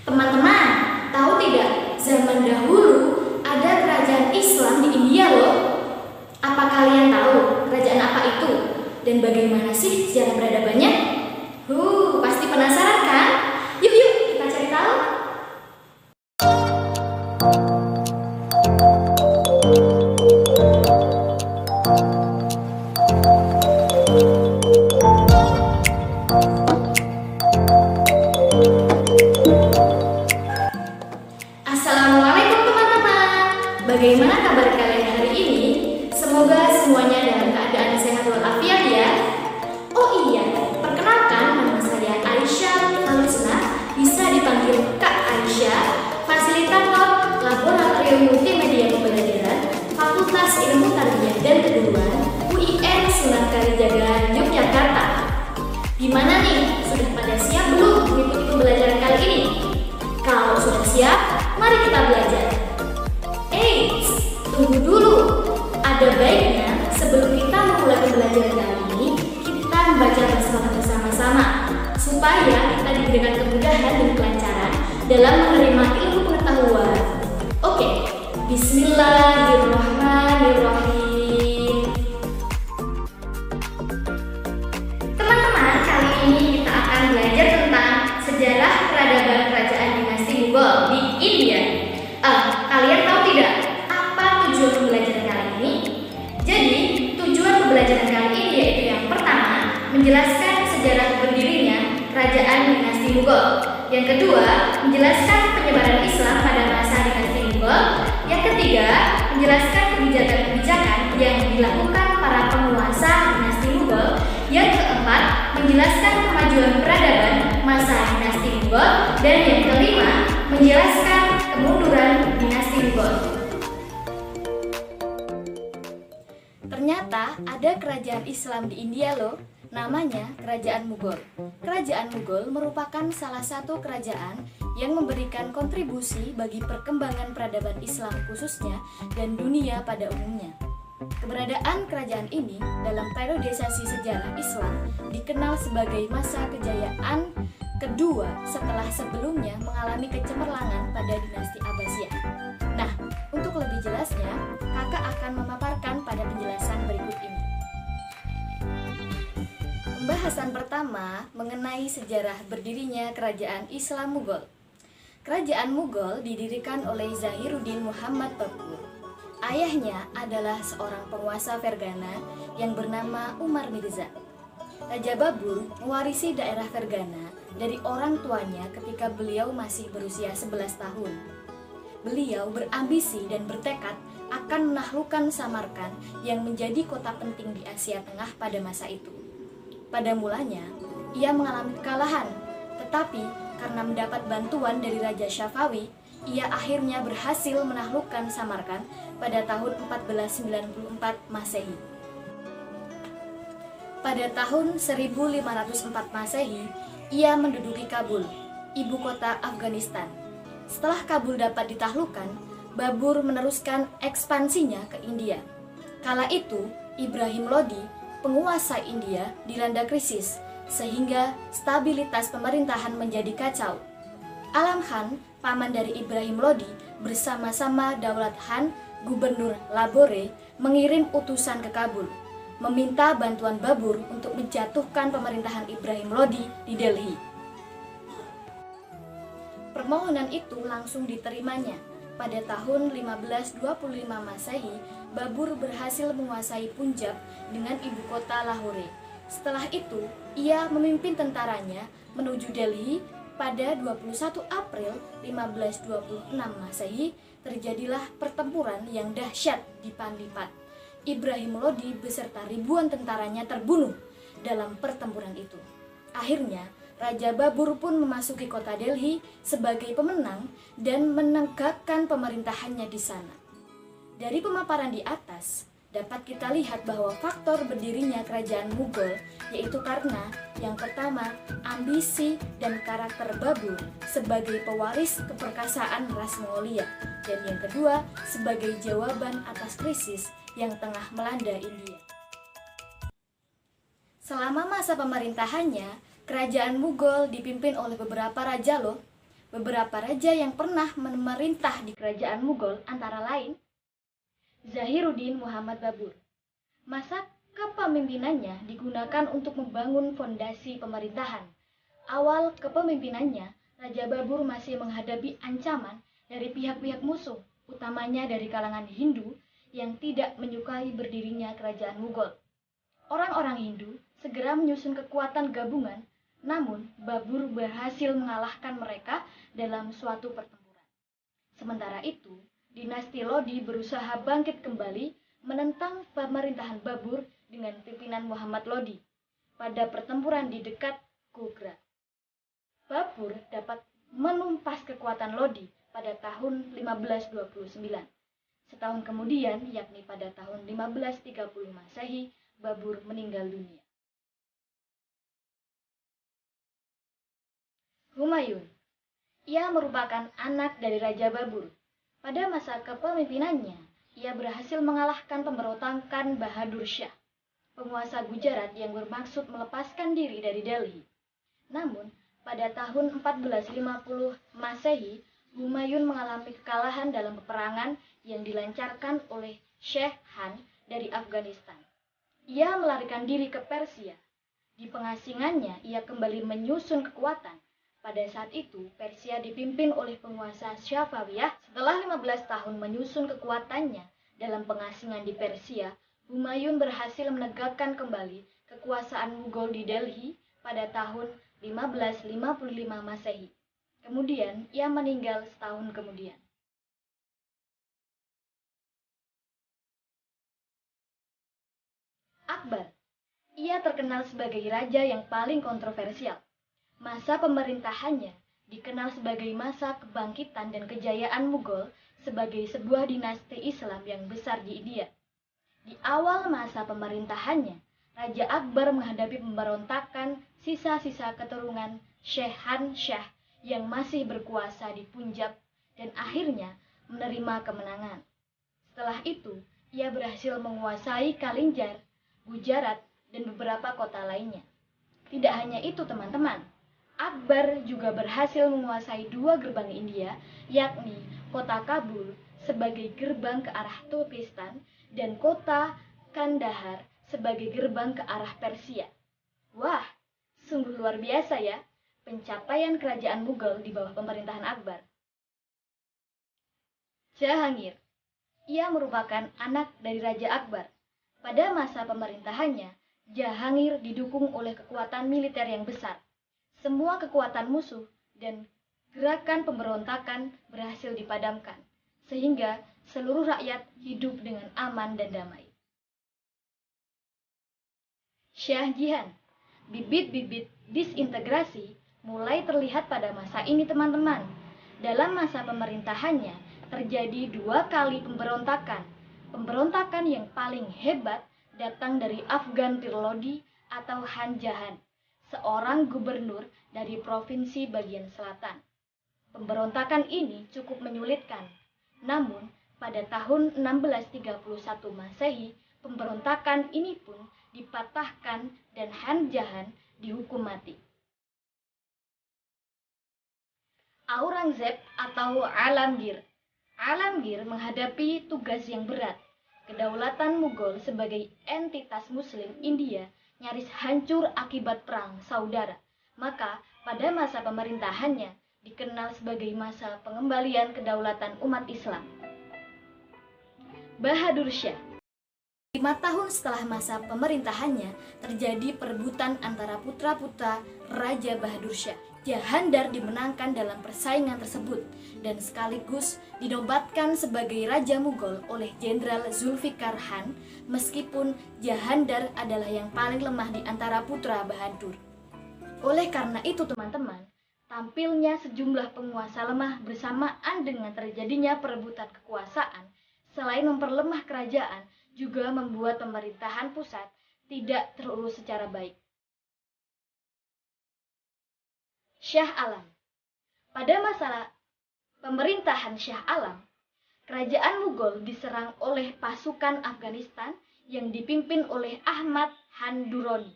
Teman-teman, tahu tidak, zaman dahulu ada kerajaan Islam di India loh. Apa kalian tahu kerajaan apa itu? Dan bagaimana sih sejarah peradabannya? Pasti penasaran kan? Yuk kita cari tahu. Assalamualaikum teman-teman. Bagaimana kabar kalian hari ini? Semoga semuanya dalam keadaan sehat walafiat ya. Oh iya, perkenalkan nama saya Aisyah Alisna, bisa dipanggil Kak Aisyah, fasilitator Laboratorium Multimedia Pembelajaran Fakultas Ilmu Tarbiyah dan Keguruan UIN Sunan Kalijaga, Yogyakarta. Gimana nih? Sudah pada siap belum mengikuti pembelajaran kali ini? Kalau sudah siap, mari kita belajar. Eits, tunggu dulu. Ada baiknya sebelum kita memulai pembelajaran kali ini, kita membaca bersama-sama supaya kita diberikan kemudahan dan kelancaran dalam menerima ilmu pengetahuan. Oke, Bismillahirrahmanirrahim. Teman-teman, kali ini kita akan belajar tentang sejarah peradaban kerajaan dinasti Mughal di India. Kalian tahu tidak apa tujuan pembelajaran kali ini? Jadi, tujuan pembelajaran kali ini yaitu yang pertama, menjelaskan sejarah berdirinya kerajaan dinasti Mughal. Yang kedua, menjelaskan penyebaran Islam pada masa dinasti Mughal. Yang ketiga, menjelaskan kebijakan-kebijakan yang dilakukan para penguasa dinasti Mughal. Yang keempat, menjelaskan kemajuan peradaban masa dinasti Mughal. Dan yang kelima, menjelaskan kemunduran dinasti Mughal. Ternyata ada kerajaan Islam di India loh, namanya Kerajaan Mughal. Kerajaan Mughal merupakan salah satu kerajaan yang memberikan kontribusi bagi perkembangan peradaban Islam khususnya dan dunia pada umumnya. Keberadaan kerajaan ini dalam periodisasi sejarah Islam dikenal sebagai masa kejayaan kedua setelah sebelumnya mengalami kecemerlangan pada dinasti Abbasiyah. Nah, untuk lebih jelasnya, kakak akan memaparkan pada penjelasan berikut ini. Pembahasan pertama mengenai sejarah berdirinya kerajaan Islam Mughal. Kerajaan Mughal didirikan oleh Zahiruddin Muhammad Babur. Ayahnya adalah seorang penguasa Fergana yang bernama Umar Mirza. Raja Babur mewarisi daerah Fergana dari orang tuanya ketika beliau masih berusia 11 tahun. Beliau berambisi dan bertekad akan menaklukkan Samarkand yang menjadi kota penting di Asia Tengah pada masa itu. Pada mulanya, ia mengalami kekalahan, tetapi karena mendapat bantuan dari Raja Syafawi, ia akhirnya berhasil menaklukkan Samarkand pada tahun 1494 Masehi. Pada tahun 1504 Masehi, ia menduduki Kabul, ibu kota Afghanistan. Setelah Kabul dapat ditaklukkan, Babur meneruskan ekspansinya ke India. Kala itu, Ibrahim Lodi, penguasa India, dilanda krisis, sehingga stabilitas pemerintahan menjadi kacau. Alam Khan, paman dari Ibrahim Lodi, bersama-sama Daulat Khan, gubernur Lahore, mengirim utusan ke Kabul, meminta bantuan Babur untuk menjatuhkan pemerintahan Ibrahim Lodi di Delhi. Permohonan itu langsung diterimanya. Pada tahun 1525 Masehi, Babur berhasil menguasai Punjab dengan ibu kota Lahore. Setelah itu, ia memimpin tentaranya menuju Delhi. Pada 21 April 1526 Masehi, terjadilah pertempuran yang dahsyat di Panipat. Ibrahim Lodi beserta ribuan tentaranya terbunuh dalam pertempuran itu. Akhirnya, Raja Babur pun memasuki kota Delhi sebagai pemenang dan menegakkan pemerintahannya di sana. Dari pemaparan di atas, dapat kita lihat bahwa faktor berdirinya kerajaan Mughal yaitu karena yang pertama, ambisi dan karakter Babur sebagai pewaris keperkasaan ras Mongolia, dan yang kedua, sebagai jawaban atas krisis yang tengah melanda India. Selama masa pemerintahannya, kerajaan Mughal dipimpin oleh beberapa raja loh. Beberapa raja yang pernah memerintah di kerajaan Mughal antara lain Zahiruddin Muhammad Babur. Masa kepemimpinannya digunakan untuk membangun fondasi pemerintahan. Awal kepemimpinannya, Raja Babur masih menghadapi ancaman dari pihak-pihak musuh, utamanya dari kalangan Hindu yang tidak menyukai berdirinya kerajaan Mughal. Orang-orang Hindu segera menyusun kekuatan gabungan, namun Babur berhasil mengalahkan mereka dalam suatu pertempuran. Sementara itu, dinasti Lodi berusaha bangkit kembali menentang pemerintahan Babur dengan pimpinan Muhammad Lodi pada pertempuran di dekat Gogra. Babur dapat menumpas kekuatan Lodi pada tahun 1529. Setahun kemudian, yakni pada tahun 1530 Masehi, Babur meninggal dunia. Humayun. Ia merupakan anak dari Raja Babur. Pada masa kepemimpinannya, ia berhasil mengalahkan pemberontakan Bahadur Shah, penguasa Gujarat yang bermaksud melepaskan diri dari Delhi. Namun, pada tahun 1450 Masehi, Humayun mengalami kekalahan dalam peperangan yang dilancarkan oleh Sheikh Han dari Afghanistan. Ia melarikan diri ke Persia. Di pengasingannya, ia kembali menyusun kekuatan. Pada saat itu, Persia dipimpin oleh penguasa Syafawiyah. Setelah 15 tahun menyusun kekuatannya dalam pengasingan di Persia, Humayun berhasil menegakkan kembali kekuasaan Mughal di Delhi pada tahun 1555 Masehi. Kemudian, ia meninggal setahun kemudian. Akbar. Ia terkenal sebagai raja yang paling kontroversial. Masa pemerintahannya dikenal sebagai masa kebangkitan dan kejayaan Mughal sebagai sebuah dinasti Islam yang besar di India. Di awal masa pemerintahannya, Raja Akbar menghadapi pemberontakan sisa-sisa keturunan Sheikhan Shah yang masih berkuasa di Punjab dan akhirnya menerima kemenangan. Setelah itu, ia berhasil menguasai Kalinjar, Gujarat, dan beberapa kota lainnya. Tidak hanya itu, teman-teman. Akbar juga berhasil menguasai 2 gerbang India, yakni kota Kabul sebagai gerbang ke arah Turkistan dan kota Kandahar sebagai gerbang ke arah Persia. Wah, sungguh luar biasa ya pencapaian kerajaan Mughal di bawah pemerintahan Akbar. Jahangir. Ia merupakan anak dari Raja Akbar. Pada masa pemerintahannya, Jahangir didukung oleh kekuatan militer yang besar. Semua kekuatan musuh dan gerakan pemberontakan berhasil dipadamkan, sehingga seluruh rakyat hidup dengan aman dan damai. Shah Jihan. Bibit-bibit disintegrasi mulai terlihat pada masa ini, teman-teman. Dalam masa pemerintahannya, terjadi 2 kali pemberontakan. Pemberontakan yang paling hebat datang dari Afghan Tirlodi atau Han Jahan, seorang gubernur dari provinsi bagian selatan. Pemberontakan ini cukup menyulitkan. Namun, pada tahun 1631 Masehi, pemberontakan ini pun dipatahkan dan Han Jahan dihukum mati. Aurangzeb atau Alamgir. Alamgir menghadapi tugas yang berat. Kedaulatan Mughal sebagai entitas Muslim India nyaris hancur akibat perang saudara. Maka, pada masa pemerintahannya dikenal sebagai masa pengembalian kedaulatan umat Islam. Bahadur Shah. 5 tahun setelah masa pemerintahannya, terjadi perebutan antara putra-putra Raja Bahadur Shah. Jahandar dimenangkan dalam persaingan tersebut dan sekaligus dinobatkan sebagai Raja Mughal oleh Jenderal Zulfikar Khan, meskipun Jahandar adalah yang paling lemah di antara putra Bahadur. Oleh karena itu, teman-teman, tampilnya sejumlah penguasa lemah bersamaan dengan terjadinya perebutan kekuasaan, selain memperlemah kerajaan, juga membuat pemerintahan pusat tidak terurus secara baik. Shah Alam. Pada masa pemerintahan Shah Alam, kerajaan Mughal diserang oleh pasukan Afghanistan yang dipimpin oleh Ahmad Han Durrani.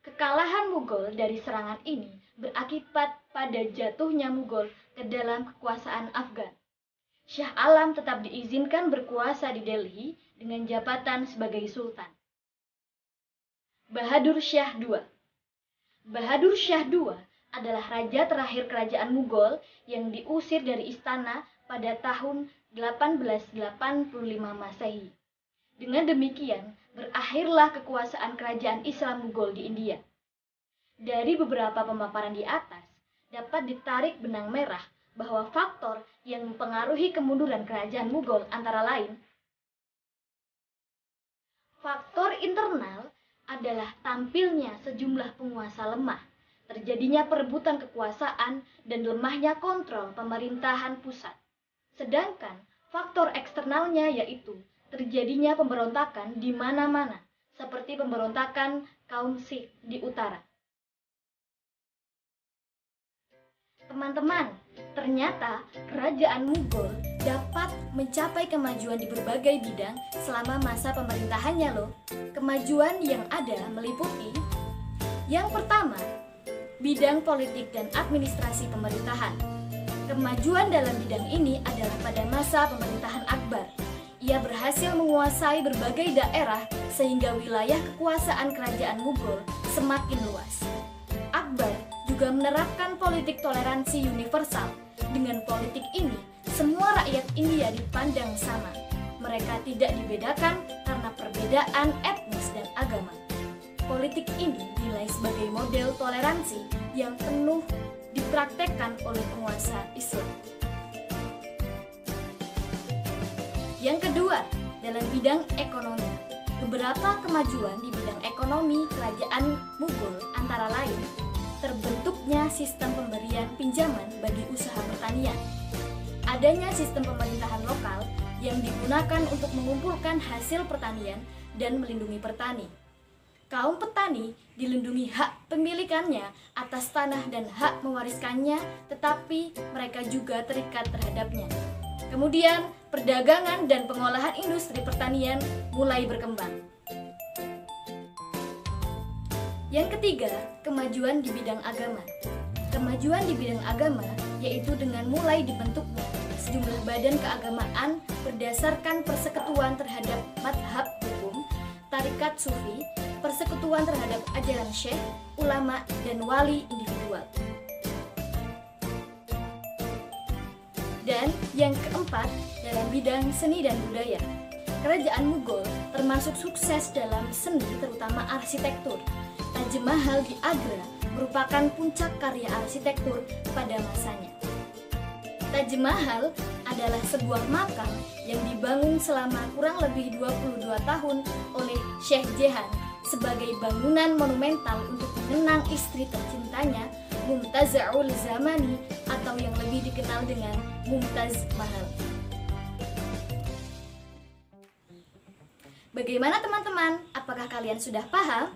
Kekalahan Mughal dari serangan ini berakibat pada jatuhnya Mughal ke dalam kekuasaan Afgan. Shah Alam tetap diizinkan berkuasa di Delhi dengan jabatan sebagai Sultan. Bahadur Shah II. Bahadur Shah II adalah raja terakhir kerajaan Mughal yang diusir dari istana pada tahun 1885 Masehi. Dengan demikian, berakhirlah kekuasaan kerajaan Islam Mughal di India. Dari beberapa pemaparan di atas, dapat ditarik benang merah bahwa faktor yang mempengaruhi kemunduran kerajaan Mughal antara lain faktor internal adalah tampilnya sejumlah penguasa lemah, terjadinya perebutan kekuasaan, dan lemahnya kontrol pemerintahan pusat. Sedangkan faktor eksternalnya yaitu terjadinya pemberontakan di mana-mana, seperti pemberontakan kaum Sikh di utara. Teman-teman, ternyata kerajaan Mughal dapat mencapai kemajuan di berbagai bidang selama masa pemerintahannya loh. Kemajuan yang ada meliputi yang pertama, bidang politik dan administrasi pemerintahan. Kemajuan dalam bidang ini adalah pada masa pemerintahan Akbar. Ia berhasil menguasai berbagai daerah sehingga wilayah kekuasaan kerajaan Mughal semakin luas. Akbar juga menerapkan politik toleransi universal. Dengan politik ini, semua rakyat India dipandang sama. Mereka tidak dibedakan karena perbedaan etnis dan agama. Politik ini dinilai sebagai model toleransi yang penuh dipraktekkan oleh penguasa Islam. Yang kedua, dalam bidang ekonomi. Beberapa kemajuan di bidang ekonomi kerajaan Mughal antara lain terbentuknya sistem pemberian pinjaman bagi usaha pertanian, adanya sistem pemerintahan lokal yang digunakan untuk mengumpulkan hasil pertanian dan melindungi petani. Kaum petani dilindungi hak pemilikannya atas tanah dan hak mewariskannya, tetapi mereka juga terikat terhadapnya. Kemudian, perdagangan dan pengolahan industri pertanian mulai berkembang. Yang ketiga, kemajuan di bidang agama. Kemajuan di bidang agama yaitu dengan mulai dibentuknya sejumlah badan keagamaan berdasarkan persekutuan terhadap madhab hukum, tarikat sufi, persekutuan terhadap ajaran syekh, ulama, dan wali individual. Dan yang keempat, dalam bidang seni dan budaya. Kerajaan Mughal termasuk sukses dalam seni terutama arsitektur. Taj Mahal di Agra merupakan puncak karya arsitektur pada masanya. Taj Mahal adalah sebuah makam yang dibangun selama kurang lebih 22 tahun oleh Sheikh Jehan sebagai bangunan monumental untuk mengenang istri tercintanya, Mumtazul Zamani, atau yang lebih dikenal dengan Mumtaz Mahal. Bagaimana teman-teman? Apakah kalian sudah paham?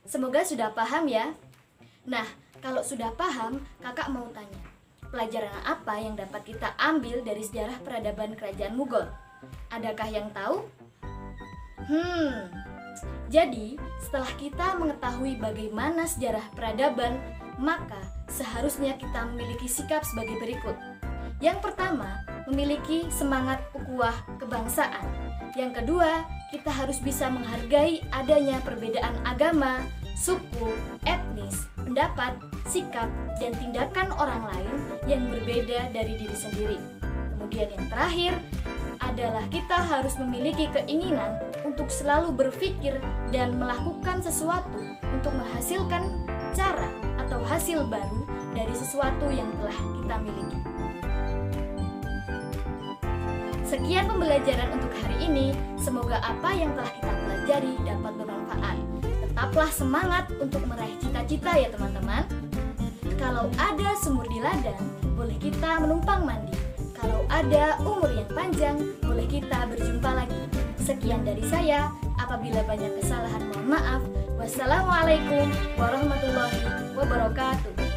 Semoga sudah paham ya. Nah, kalau sudah paham, kakak mau tanya, pelajaran apa yang dapat kita ambil dari sejarah peradaban kerajaan Mughal? Adakah yang tahu? Jadi, setelah kita mengetahui bagaimana sejarah peradaban, maka seharusnya kita memiliki sikap sebagai berikut. Yang pertama, memiliki semangat ukhuwah kebangsaan. Yang kedua, kita harus bisa menghargai adanya perbedaan agama, suku, etnis, pendapat, sikap, dan tindakan orang lain yang berbeda dari diri sendiri. Kemudian yang terakhir adalah kita harus memiliki keinginan untuk selalu berpikir dan melakukan sesuatu untuk menghasilkan cara atau hasil baru dari sesuatu yang telah kita miliki. Sekian pembelajaran untuk hari ini. Semoga apa yang telah kita pelajari dapat bermanfaat. Tetaplah semangat untuk meraih cita-cita ya teman-teman. Kalau ada sumur di ladang, boleh kita menumpang mandi. Kalau ada umur yang panjang, boleh kita berjumpa lagi. Sekian dari saya. Apabila banyak kesalahan, mohon maaf. Wassalamualaikum warahmatullahi wabarakatuh.